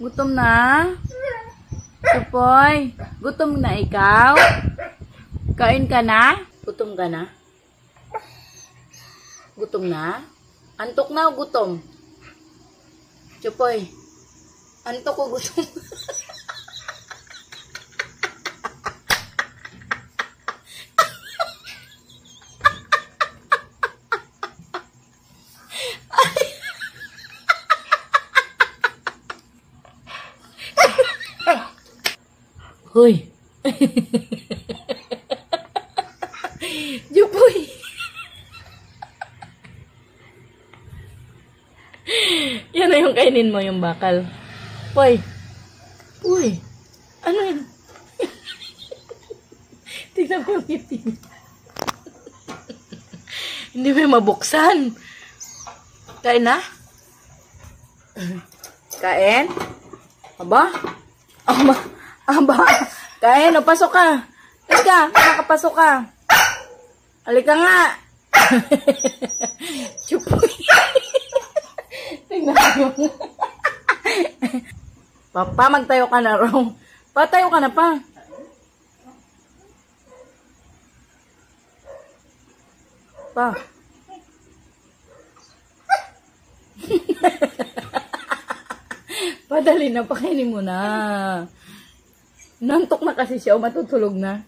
Gutom na? Chupoy, gutom na ikaw? Kain ka na? Gutom ka na? Gutom na? Antok na o gutom? Chupoy, antok o gutom? Hoy. Jupoy. Yan na yung kainin mo, yung bakal. Poy. Uy. Ano yun? Tignan mo yung ngiti. Hindi mo mabuksan. Kain na? Kain? Aba? Aba, kain, pasok ka. Halika, nakapasok ka. Halika nga. Chupoy. Tingnan mo. Papa, magtayo ka na raw. Patayo ka na pa. Pa. Padali na, pakainin mo na. Nantok na kasi siya o matutulog na.